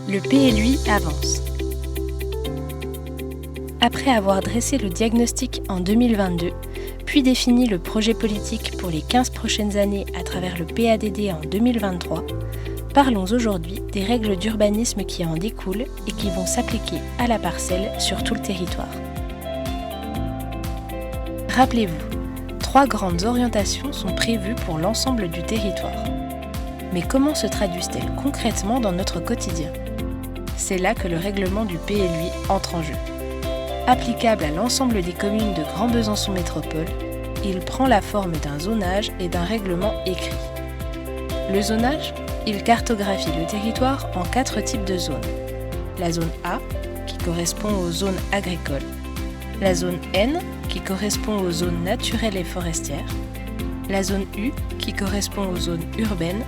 Le PLUI avance. Après avoir dressé le diagnostic en 2022, puis défini le projet politique pour les 15 prochaines années à travers le PADD en 2023, parlons aujourd'hui des règles d'urbanisme qui en découlent et qui vont s'appliquer à la parcelle sur tout le territoire. Rappelez-vous, 3 grandes orientations sont prévues pour l'ensemble du territoire. Mais comment se traduisent-elles concrètement dans notre quotidien ? C'est là que le règlement du PLUI entre en jeu. Applicable à l'ensemble des communes de Grand Besançon Métropole, il prend la forme d'un zonage et d'un règlement écrit. Le zonage, il cartographie le territoire en 4 types de zones. La zone A, qui correspond aux zones agricoles. La zone N, qui correspond aux zones naturelles et forestières. La zone U, qui correspond aux zones urbaines.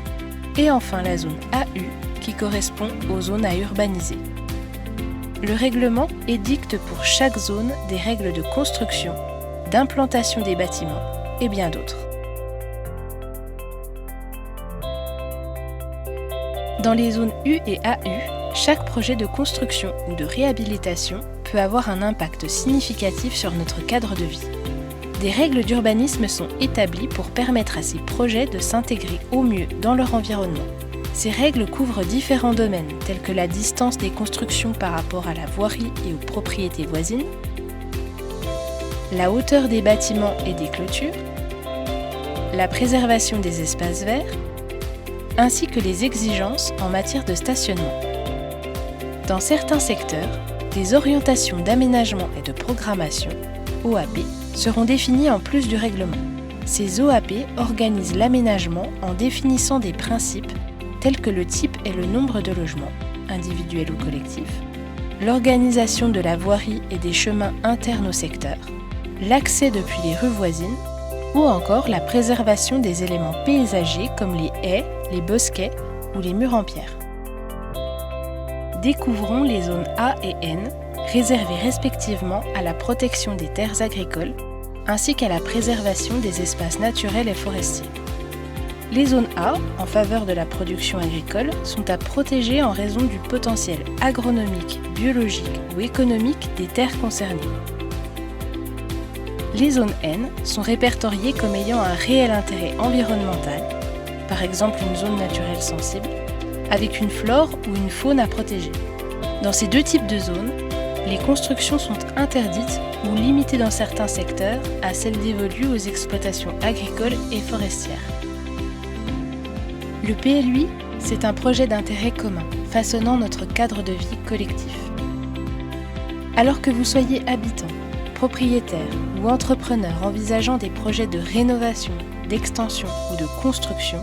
Et enfin la zone AU, qui correspond aux zones à urbaniser. Le règlement édicte pour chaque zone des règles de construction, d'implantation des bâtiments et bien d'autres. Dans les zones U et AU, chaque projet de construction ou de réhabilitation peut avoir un impact significatif sur notre cadre de vie. Des règles d'urbanisme sont établies pour permettre à ces projets de s'intégrer au mieux dans leur environnement. Ces règles couvrent différents domaines, tels que la distance des constructions par rapport à la voirie et aux propriétés voisines, la hauteur des bâtiments et des clôtures, la préservation des espaces verts, ainsi que les exigences en matière de stationnement. Dans certains secteurs, des orientations d'aménagement et de programmation, OAP, seront définies en plus du règlement. Ces OAP organisent l'aménagement en définissant des principes tels que le type et le nombre de logements, individuels ou collectifs, l'organisation de la voirie et des chemins internes au secteur, l'accès depuis les rues voisines, ou encore la préservation des éléments paysagers comme les haies, les bosquets ou les murs en pierre. Découvrons les zones A et N, réservées respectivement à la protection des terres agricoles, ainsi qu'à la préservation des espaces naturels et forestiers. Les zones A, en faveur de la production agricole, sont à protéger en raison du potentiel agronomique, biologique ou économique des terres concernées. Les zones N sont répertoriées comme ayant un réel intérêt environnemental, par exemple une zone naturelle sensible, avec une flore ou une faune à protéger. Dans ces 2 types de zones, les constructions sont interdites ou limitées dans certains secteurs à celles dévolues aux exploitations agricoles et forestières. Le PLUI, c'est un projet d'intérêt commun, façonnant notre cadre de vie collectif. Alors que vous soyez habitant, propriétaire ou entrepreneur envisageant des projets de rénovation, d'extension ou de construction,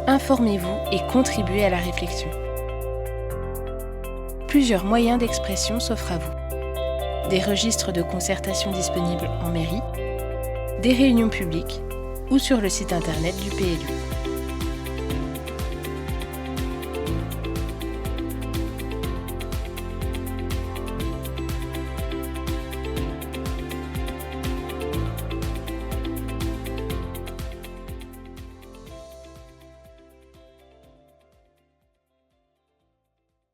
informez-vous et contribuez à la réflexion. Plusieurs moyens d'expression s'offrent à vous. Des registres de concertation disponibles en mairie, des réunions publiques ou sur le site internet du PLUI.